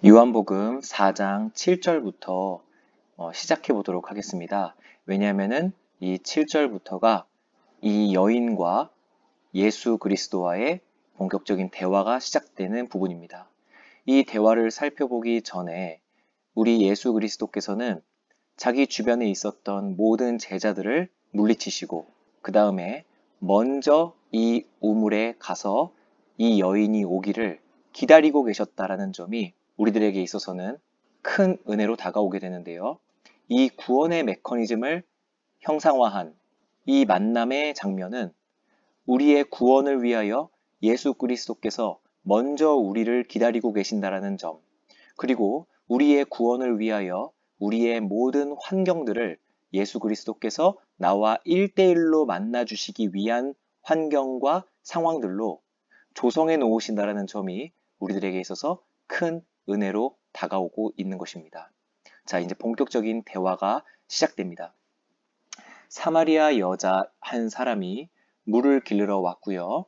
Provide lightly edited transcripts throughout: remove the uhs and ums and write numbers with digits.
요한복음 4장 7절부터 시작해 보도록 하겠습니다. 왜냐하면은 이 7절부터가 이 여인과 예수 그리스도와의 본격적인 대화가 시작되는 부분입니다. 이 대화를 살펴보기 전에 우리 예수 그리스도께서는 자기 주변에 있었던 모든 제자들을 물리치시고 그 다음에 먼저 이 우물에 가서 이 여인이 오기를 기다리고 계셨다라는 점이 우리들에게 있어서는 큰 은혜로 다가오게 되는데요. 이 구원의 메커니즘을 형상화한 이 만남의 장면은 우리의 구원을 위하여 예수 그리스도께서 먼저 우리를 기다리고 계신다라는 점, 그리고 우리의 구원을 위하여 우리의 모든 환경들을 예수 그리스도께서 나와 1대1로 만나주시기 위한 환경과 상황들로 조성해 놓으신다라는 점이 우리들에게 있어서 큰 은혜로 다가오고 있는 것입니다. 자, 이제 본격적인 대화가 시작됩니다. 사마리아 여자 한 사람이 물을 길르러 왔고요.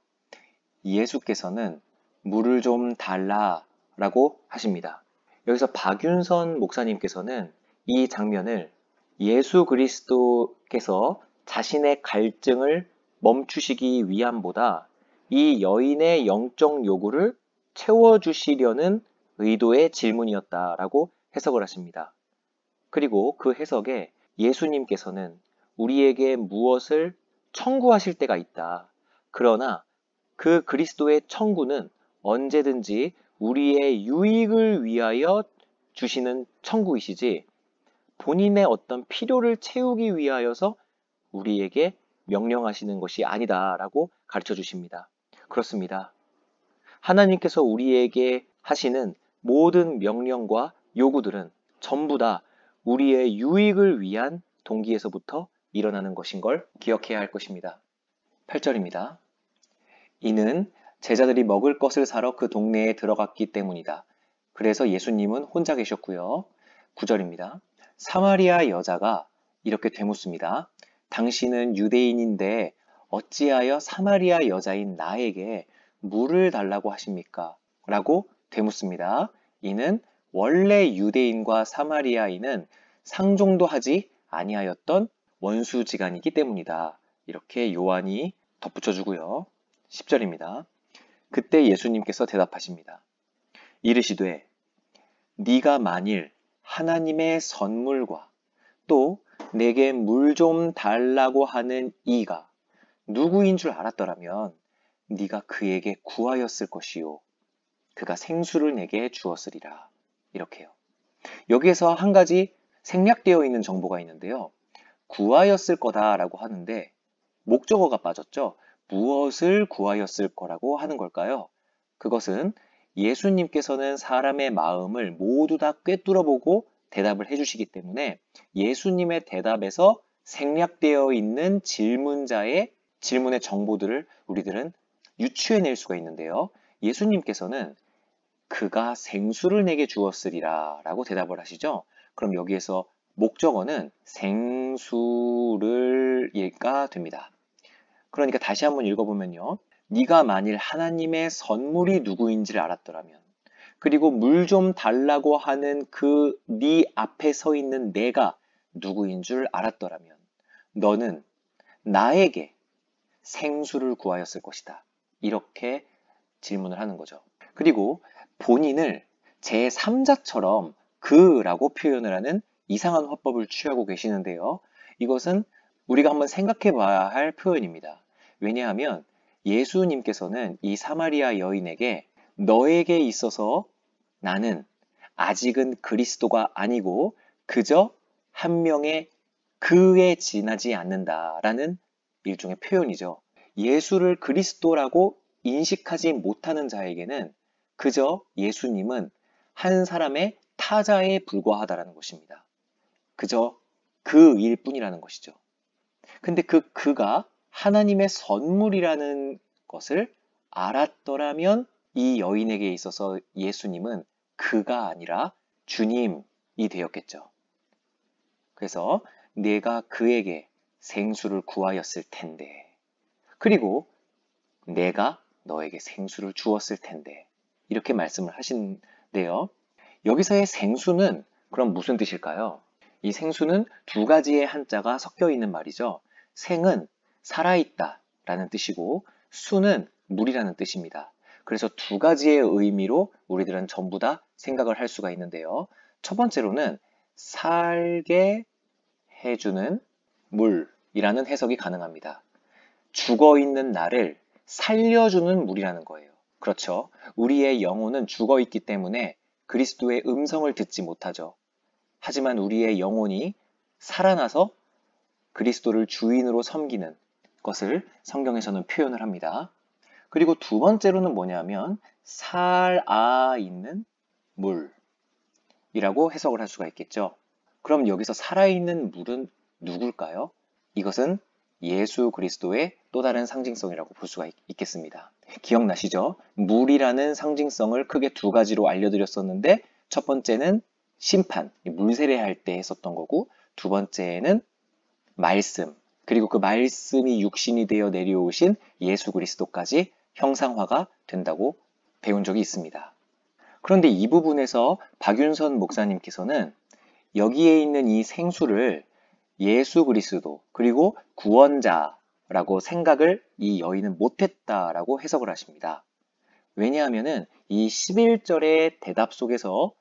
예수께서는 물을 좀 달라라고 하십니다. 여기서 박윤선 목사님께서는 이 장면을 예수 그리스도께서 자신의 갈증을 멈추시기 위함보다 이 여인의 영적 요구를 채워주시려는 의도의 질문이었다라고 해석을 하십니다. 그리고 그 해석에 예수님께서는 우리에게 무엇을 청구하실 때가 있다. 그러나 그 그리스도의 청구는 언제든지 우리의 유익을 위하여 주시는 청구이시지 본인의 어떤 필요를 채우기 위하여서 우리에게 명령하시는 것이 아니다라고 가르쳐 주십니다. 그렇습니다. 하나님께서 우리에게 하시는 모든 명령과 요구들은 전부 다 우리의 유익을 위한 동기에서부터 일어나는 것인 걸 기억해야 할 것입니다. 8절입니다. 이는 제자들이 먹을 것을 사러 그 동네에 들어갔기 때문이다. 그래서 예수님은 혼자 계셨고요. 9절입니다. 사마리아 여자가 이렇게 되묻습니다. 당신은 유대인인데 어찌하여 사마리아 여자인 나에게 물을 달라고 하십니까? 라고 되묻습니다. 이는 원래 유대인과 사마리아인은 상종도 하지 아니하였던 원수지간이기 때문이다. 이렇게 요한이 덧붙여주고요. 10절입니다. 그때 예수님께서 대답하십니다. 이르시되 네가 만일 하나님의 선물과 또 내게 물 좀 달라고 하는 이가 누구인 줄 알았더라면 네가 그에게 구하였을 것이요 그가 생수를 내게 주었으리라. 이렇게요. 여기에서 한 가지 생략되어 있는 정보가 있는데요. 구하였을 거다라고 하는데 목적어가 빠졌죠. 무엇을 구하였을 거라고 하는 걸까요? 그것은 예수님께서는 사람의 마음을 모두 다 꿰뚫어보고 대답을 해주시기 때문에 예수님의 대답에서 생략되어 있는 질문자의 질문의 정보들을 우리들은 유추해낼 수가 있는데요. 예수님께서는 그가 생수를 내게 주었으리라 라고 대답을 하시죠. 그럼 여기에서 목적어는 생수를 일가 됩니다. 그러니까 다시 한번 읽어보면요. 네가 만일 하나님의 선물이 누구인지를 알았더라면 그리고 물 좀 달라고 하는 그 네 앞에 서 있는 내가 누구인 줄 알았더라면 너는 나에게 생수를 구하였을 것이다. 이렇게 질문을 하는 거죠. 그리고 본인을 제3자처럼 그라고 표현을 하는 이상한 화법을 취하고 계시는데요. 이것은 우리가 한번 생각해 봐야 할 표현입니다. 왜냐하면 예수님께서는 이 사마리아 여인에게 너에게 있어서 나는 아직은 그리스도가 아니고 그저 한 명의 그에 지나지 않는다라는 일종의 표현이죠. 예수를 그리스도라고 인식하지 못하는 자에게는 그저 예수님은 한 사람의 타자에 불과하다라는 것입니다. 그저 그일 뿐이라는 것이죠. 근데 그가 하나님의 선물이라는 것을 알았더라면 이 여인에게 있어서 예수님은 그가 아니라 주님이 되었겠죠. 그래서 내가 그에게 생수를 구하였을 텐데 그리고 내가 너에게 생수를 주었을 텐데 이렇게 말씀을 하신대요. 여기서의 생수는 그럼 무슨 뜻일까요? 이 생수는 두 가지의 한자가 섞여 있는 말이죠. 생은 살아있다 라는 뜻이고 수는 물이라는 뜻입니다. 그래서 두 가지의 의미로 우리들은 전부 다 생각을 할 수가 있는데요. 첫 번째로는 살게 해주는 물이라는 해석이 가능합니다. 죽어있는 나를 살려주는 물이라는 거예요. 그렇죠. 우리의 영혼은 죽어있기 때문에 그리스도의 음성을 듣지 못하죠. 하지만 우리의 영혼이 살아나서 그리스도를 주인으로 섬기는 것을 성경에서는 표현을 합니다. 그리고 두 번째로는 뭐냐면 살아있는 물이라고 해석을 할 수가 있겠죠. 그럼 여기서 살아있는 물은 누굴까요? 이것은 예수 그리스도의 또 다른 상징성이라고 볼 수가 있겠습니다. 기억나시죠? 물이라는 상징성을 크게 두 가지로 알려드렸었는데 첫 번째는 심판, 물세례할 때 했었던 거고 두 번째는 말씀, 그리고 그 말씀이 육신이 되어 내려오신 예수 그리스도까지 형상화가 된다고 배운 적이 있습니다. 그런데 이 부분에서 박윤선 목사님께서는 여기에 있는 이 생수를 예수 그리스도 그리고 구원자라고 생각을 이 여인은 못했다라고 해석을 하십니다. 왜냐하면은 이 11절의 대답 속에서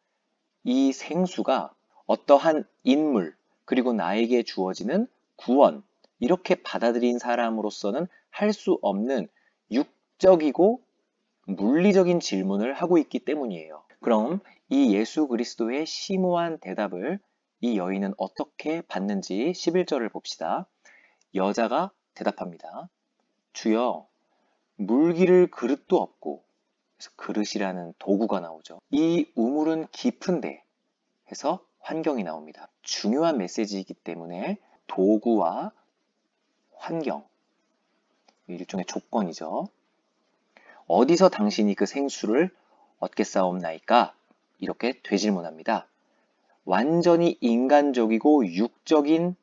이 생수가 어떠한 인물 그리고 나에게 주어지는 구원 이렇게 받아들인 사람으로서는 할 수 없는 육적이고 물리적인 질문을 하고 있기 때문이에요. 그럼 이 예수 그리스도의 심오한 대답을 이 여인은 어떻게 받는지 11절을 봅시다. 여자가 대답합니다. 주여, 물기를 그릇도 없고, 그래서 그릇이라는 도구가 나오죠. 이 우물은 깊은데 해서 환경이 나옵니다. 중요한 메시지이기 때문에 도구와 환경, 일종의 조건이죠. 어디서 당신이 그 생수를 얻겠사옵나이까? 이렇게 되질문합니다. 완전히 인간적이고 육적인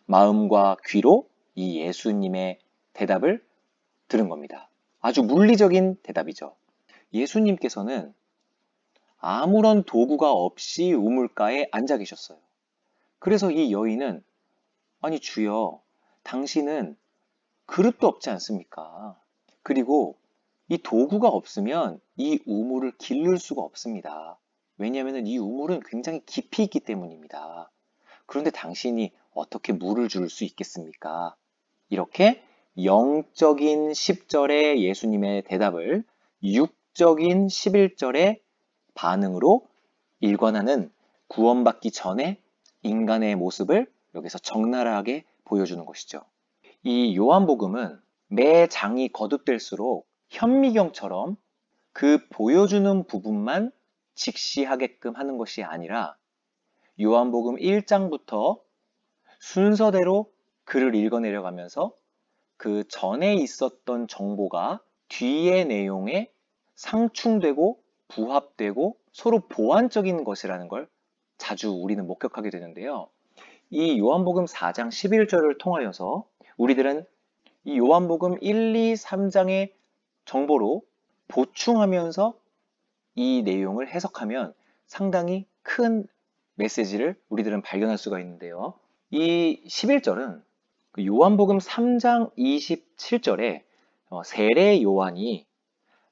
마음과 귀로 이 예수님의 대답을 들은 겁니다. 아주 물리적인 대답이죠. 예수님께서는 아무런 도구가 없이 우물가에 앉아 계셨어요. 그래서 이 여인은 아니 주여, 당신은 그릇도 없지 않습니까? 그리고 이 도구가 없으면 이 우물을 기를 수가 없습니다. 왜냐하면 이 우물은 굉장히 깊이 있기 때문입니다. 그런데 당신이 어떻게 물을 줄 수 있겠습니까? 이렇게 영적인 10절의 예수님의 대답을 육적인 11절의 반응으로 일관하는 구원받기 전에 인간의 모습을 여기서 적나라하게 보여주는 것이죠. 이 요한복음은 매 장이 거듭될수록 현미경처럼 그 보여주는 부분만 직시하게끔 하는 것이 아니라 요한복음 1장부터 순서대로 글을 읽어내려가면서 그 전에 있었던 정보가 뒤의 내용에 상충되고 부합되고 서로 보완적인 것이라는 걸 자주 우리는 목격하게 되는데요. 이 요한복음 4장 11절을 통하여서 우리들은 이 요한복음 1, 2, 3장의 정보로 보충하면서 이 내용을 해석하면 상당히 큰 메시지를 우리들은 발견할 수가 있는데요. 이 11절은 요한복음 3장 27절에 세례 요한이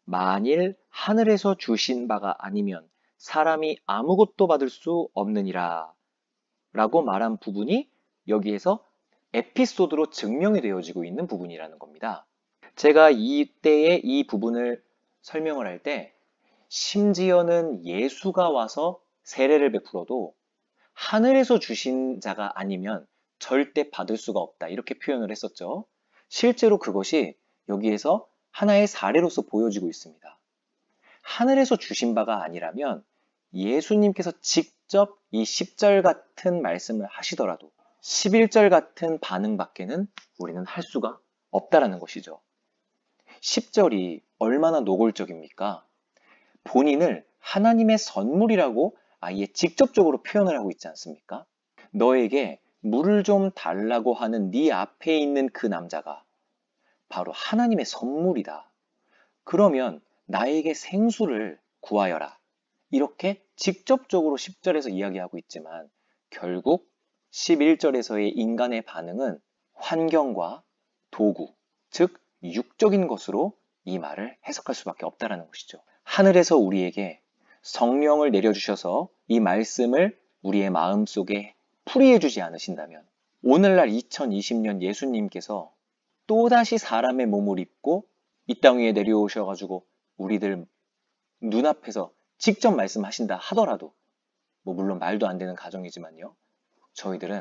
만일 하늘에서 주신 바가 아니면 사람이 아무것도 받을 수 없느니라 라고 말한 부분이 여기에서 에피소드로 증명이 되어지고 있는 부분이라는 겁니다. 제가 이때의 이 부분을 설명을 할 때 심지어는 예수가 와서 세례를 베풀어도 하늘에서 주신 자가 아니면 절대 받을 수가 없다 이렇게 표현을 했었죠. 실제로 그것이 여기에서 하나의 사례로서 보여지고 있습니다. 하늘에서 주신 바가 아니라면 예수님께서 직접 이 10절 같은 말씀을 하시더라도 11절 같은 반응밖에는 우리는 할 수가 없다라는 것이죠. 10절이 얼마나 노골적입니까? 본인을 하나님의 선물이라고 아예 직접적으로 표현을 하고 있지 않습니까? 너에게 물을 좀 달라고 하는 네 앞에 있는 그 남자가 바로 하나님의 선물이다. 그러면 나에게 생수를 구하여라. 이렇게 직접적으로 10절에서 이야기하고 있지만 결국 11절에서의 인간의 반응은 환경과 도구, 즉 육적인 것으로 이 말을 해석할 수밖에 없다는 것이죠. 하늘에서 우리에게 성령을 내려주셔서 이 말씀을 우리의 마음속에 풀이해 주지 않으신다면 오늘날 2020년 예수님께서 또다시 사람의 몸을 입고 이 땅 위에 내려오셔가지고 우리들 눈앞에서 직접 말씀하신다 하더라도 물론 말도 안 되는 가정이지만요. 저희들은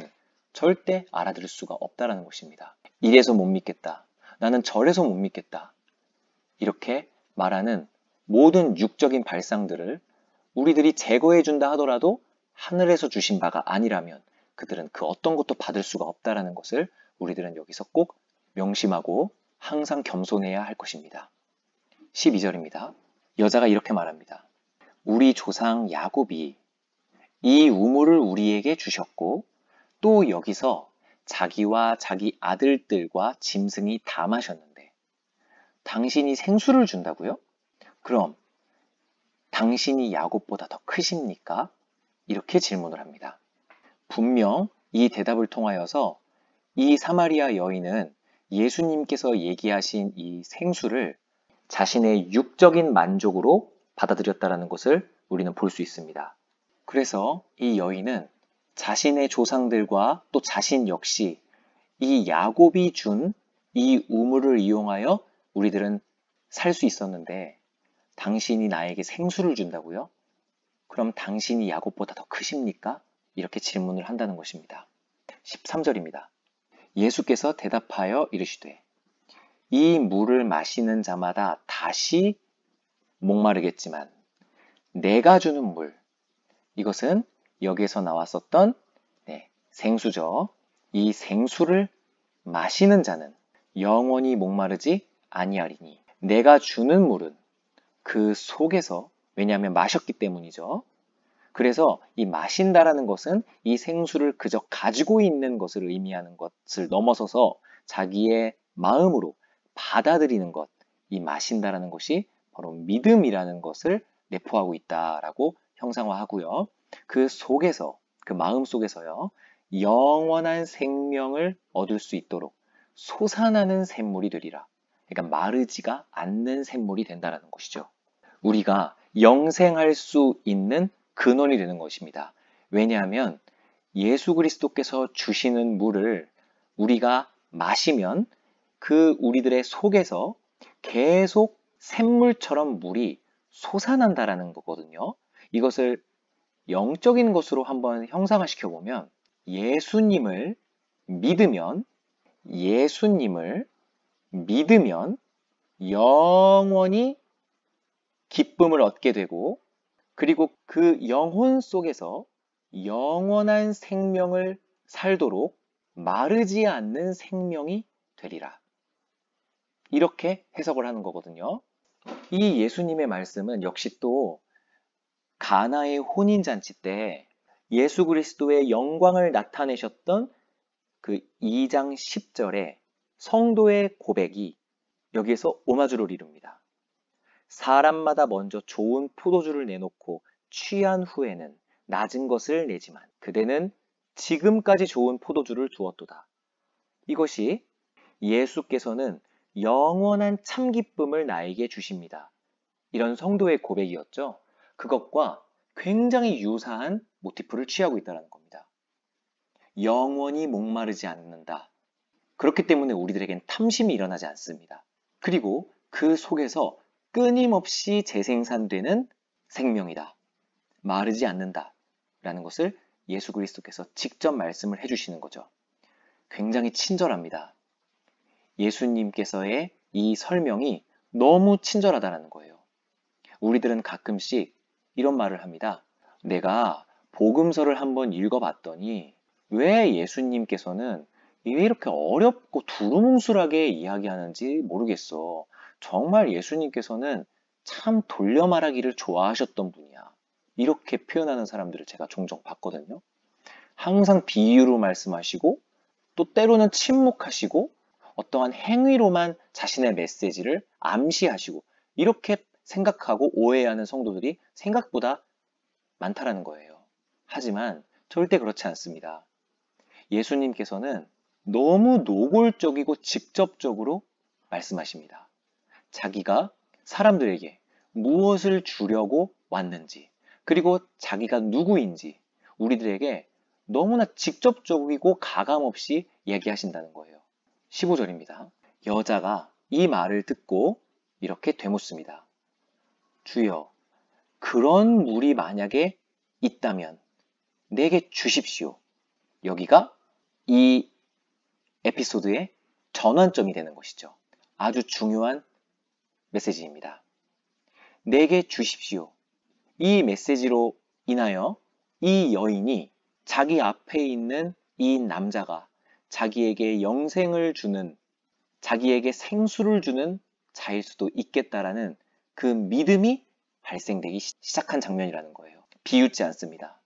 절대 알아들을 수가 없다는 것입니다. 이래서 못 믿겠다. 나는 저래서 못 믿겠다. 이렇게 말하는 모든 육적인 발상들을 우리들이 제거해 준다 하더라도 하늘에서 주신 바가 아니라면 그들은 그 어떤 것도 받을 수가 없다는 것을 우리들은 여기서 꼭 명심하고 항상 겸손해야 할 것입니다. 12절입니다. 여자가 이렇게 말합니다. 우리 조상 야곱이 이 우물을 우리에게 주셨고 또 여기서 자기와 자기 아들들과 짐승이 다 마셨는데 당신이 생수를 준다고요? 그럼 당신이 야곱보다 더 크십니까? 이렇게 질문을 합니다. 분명 이 대답을 통하여서 이 사마리아 여인은 예수님께서 얘기하신 이 생수를 자신의 육적인 만족으로 받아들였다는 것을 우리는 볼 수 있습니다. 그래서 이 여인은 자신의 조상들과 또 자신 역시 이 야곱이 준 이 우물을 이용하여 우리들은 살 수 있었는데 당신이 나에게 생수를 준다고요? 그럼 당신이 야곱보다 더 크십니까? 이렇게 질문을 한다는 것입니다. 13절입니다. 예수께서 대답하여 이르시되 이 물을 마시는 자마다 다시 목마르겠지만 내가 주는 물, 이것은 여기에서 나왔었던 생수죠. 이 생수를 마시는 자는 영원히 목마르지 아니하리니 내가 주는 물은 그 속에서, 왜냐하면 마셨기 때문이죠. 그래서 이 마신다라는 것은 이 생수를 그저 가지고 있는 것을 의미하는 것을 넘어서서 자기의 마음으로 받아들이는 것, 이 마신다라는 것이 바로 믿음이라는 것을 내포하고 있다라고 형상화하고요. 그 속에서, 그 마음 속에서요, 영원한 생명을 얻을 수 있도록 솟아나는 샘물이 되리라. 그러니까 마르지가 않는 샘물이 된다는 것이죠. 우리가 영생할 수 있는 근원이 되는 것입니다. 왜냐하면 예수 그리스도께서 주시는 물을 우리가 마시면 그 우리들의 속에서 계속 샘물처럼 물이 솟아난다라는 거거든요. 이것을 영적인 것으로 한번 형상화시켜 보면 예수님을 믿으면 영원히 기쁨을 얻게 되고 그리고 그 영혼 속에서 영원한 생명을 살도록 마르지 않는 생명이 되리라. 이렇게 해석을 하는 거거든요. 이 예수님의 말씀은 역시 또 가나의 혼인잔치 때 예수 그리스도의 영광을 나타내셨던 그 2장 10절에 성도의 고백이 여기에서 오마주를 이룹니다. 사람마다 먼저 좋은 포도주를 내놓고 취한 후에는 낮은 것을 내지만 그대는 지금까지 좋은 포도주를 두었도다. 이것이 예수께서는 영원한 참기쁨을 나에게 주십니다. 이런 성도의 고백이었죠. 그것과 굉장히 유사한 모티프를 취하고 있다는 겁니다. 영원히 목마르지 않는다. 그렇기 때문에 우리들에겐 탐심이 일어나지 않습니다. 그리고 그 속에서 끊임없이 재생산되는 생명이다. 마르지 않는다. 라는 것을 예수 그리스도께서 직접 말씀을 해주시는 거죠. 굉장히 친절합니다. 예수님께서의 이 설명이 너무 친절하다는 거예요. 우리들은 가끔씩 이런 말을 합니다. 내가 복음서를 한번 읽어봤더니 왜 예수님께서는 왜 이렇게 어렵고 두루뭉술하게 이야기하는지 모르겠어. 정말 예수님께서는 참 돌려 말하기를 좋아하셨던 분이야. 이렇게 표현하는 사람들을 제가 종종 봤거든요. 항상 비유로 말씀하시고 또 때로는 침묵하시고 어떠한 행위로만 자신의 메시지를 암시하시고 이렇게 생각하고 오해하는 성도들이 생각보다 많다라는 거예요. 하지만 절대 그렇지 않습니다. 예수님께서는 너무 노골적이고 직접적으로 말씀하십니다. 자기가 사람들에게 무엇을 주려고 왔는지, 그리고 자기가 누구인지 우리들에게 너무나 직접적이고 가감없이 얘기하신다는 거예요. 15절입니다. 여자가 이 말을 듣고 이렇게 되묻습니다. 주여, 그런 물이 만약에 있다면 내게 주십시오. 여기가 이 에피소드의 전환점이 되는 것이죠. 아주 중요한 메시지입니다. 내게 주십시오. 이 메시지로 인하여 이 여인이 자기 앞에 있는 이 남자가 자기에게 영생을 주는, 자기에게 생수를 주는 자일 수도 있겠다라는 그 믿음이 발생되기 시작한 장면이라는 거예요. 비웃지 않습니다.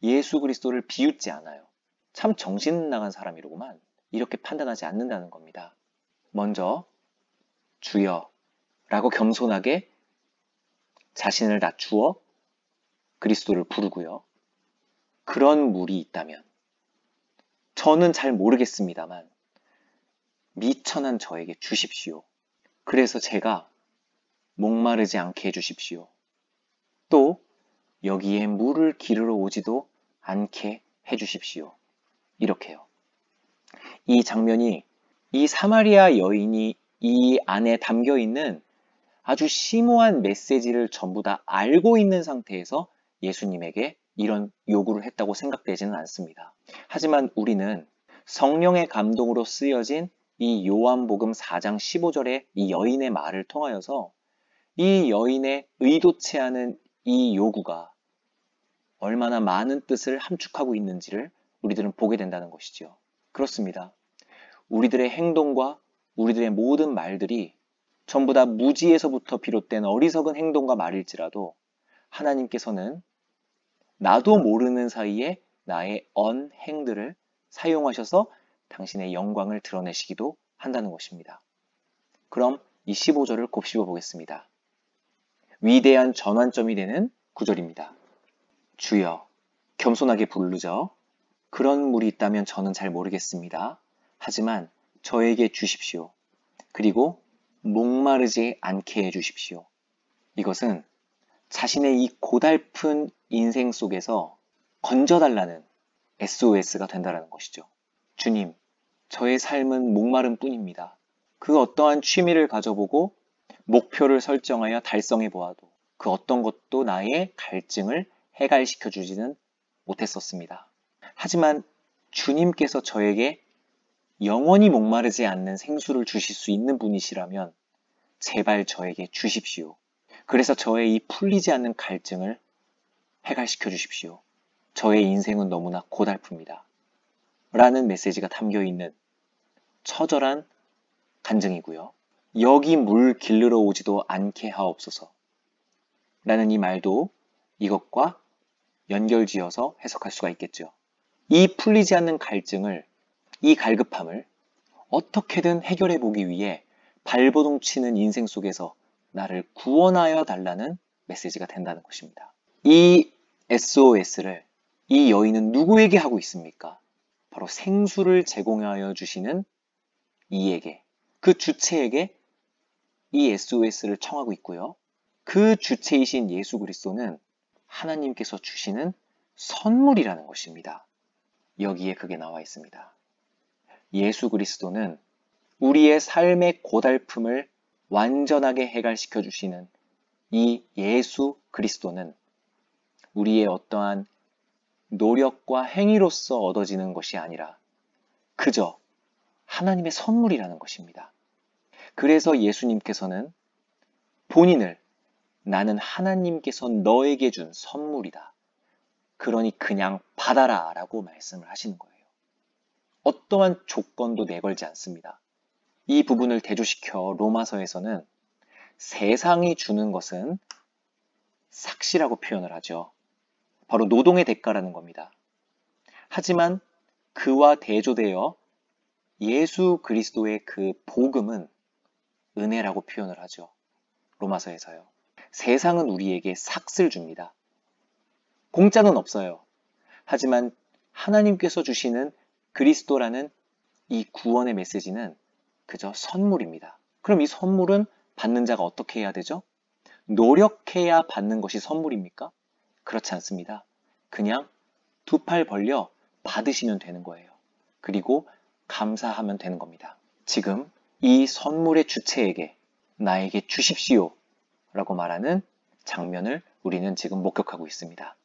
예수 그리스도를 비웃지 않아요. 참 정신 나간 사람이로구만. 이렇게 판단하지 않는다는 겁니다. 먼저 주여 라고 겸손하게 자신을 낮추어 그리스도를 부르고요. 그런 물이 있다면 저는 잘 모르겠습니다만 미천한 저에게 주십시오. 그래서 제가 목마르지 않게 해주십시오. 또 여기에 물을 기르러 오지도 않게 해주십시오. 이렇게요. 이 장면이 이 사마리아 여인이 이 안에 담겨 있는 아주 심오한 메시지를 전부 다 알고 있는 상태에서 예수님에게 이런 요구를 했다고 생각되지는 않습니다. 하지만 우리는 성령의 감동으로 쓰여진 이 요한복음 4장 15절의 이 여인의 말을 통하여서 이 여인의 의도치 않은 이 요구가 얼마나 많은 뜻을 함축하고 있는지를 우리들은 보게 된다는 것이죠. 그렇습니다. 우리들의 행동과 우리들의 모든 말들이 전부 다 무지에서부터 비롯된 어리석은 행동과 말일지라도 하나님께서는 나도 모르는 사이에 나의 언행들을 사용하셔서 당신의 영광을 드러내시기도 한다는 것입니다. 그럼 이 15절을 곱씹어 보겠습니다. 위대한 전환점이 되는 구절입니다. 주여, 겸손하게 부르죠. 그런 물이 있다면 저는 잘 모르겠습니다. 하지만 저에게 주십시오. 그리고 목마르지 않게 해주십시오. 이것은 자신의 이 고달픈 인생 속에서 건져달라는 SOS가 된다는 것이죠. 주님, 저의 삶은 목마름 뿐입니다. 그 어떠한 취미를 가져보고 목표를 설정하여 달성해 보아도 그 어떤 것도 나의 갈증을 해갈시켜 주지는 못했었습니다. 하지만 주님께서 저에게 영원히 목마르지 않는 생수를 주실 수 있는 분이시라면 제발 저에게 주십시오. 그래서 저의 이 풀리지 않는 갈증을 해갈시켜 주십시오. 저의 인생은 너무나 고달픕니다. 라는 메시지가 담겨있는 처절한 간증이고요. 여기 물 길르러 오지도 않게 하옵소서 라는 이 말도 이것과 연결지어서 해석할 수가 있겠죠. 이 풀리지 않는 갈증을, 이 갈급함을 어떻게든 해결해 보기 위해 발버둥 치는 인생 속에서 나를 구원하여 달라는 메시지가 된다는 것입니다. 이 SOS를 이 여인은 누구에게 하고 있습니까? 바로 생수를 제공하여 주시는 이에게, 그 주체에게 이 SOS를 청하고 있고요. 그 주체이신 예수 그리스도는 하나님께서 주시는 선물이라는 것입니다. 여기에 그게 나와 있습니다. 예수 그리스도는 우리의 삶의 고달픔을 완전하게 해결시켜 주시는 이 예수 그리스도는 우리의 어떠한 노력과 행위로서 얻어지는 것이 아니라 그저 하나님의 선물이라는 것입니다. 그래서 예수님께서는 본인을 나는 하나님께서 너에게 준 선물이다. 그러니 그냥 받아라 라고 말씀을 하시는 거예요. 어떠한 조건도 내걸지 않습니다. 이 부분을 대조시켜 로마서에서는 세상이 주는 것은 삭시라고 표현을 하죠. 바로 노동의 대가라는 겁니다. 하지만 그와 대조되어 예수 그리스도의 그 복음은 은혜라고 표현을 하죠. 로마서에서요. 세상은 우리에게 삭스를 줍니다. 공짜는 없어요. 하지만 하나님께서 주시는 그리스도라는 이 구원의 메시지는 그저 선물입니다. 그럼 이 선물은 받는 자가 어떻게 해야 되죠? 노력해야 받는 것이 선물입니까? 그렇지 않습니다. 그냥 두 팔 벌려 받으시면 되는 거예요. 그리고 감사하면 되는 겁니다. 지금 이 선물의 주체에게 나에게 주십시오 라고 말하는 장면을 우리는 지금 목격하고 있습니다.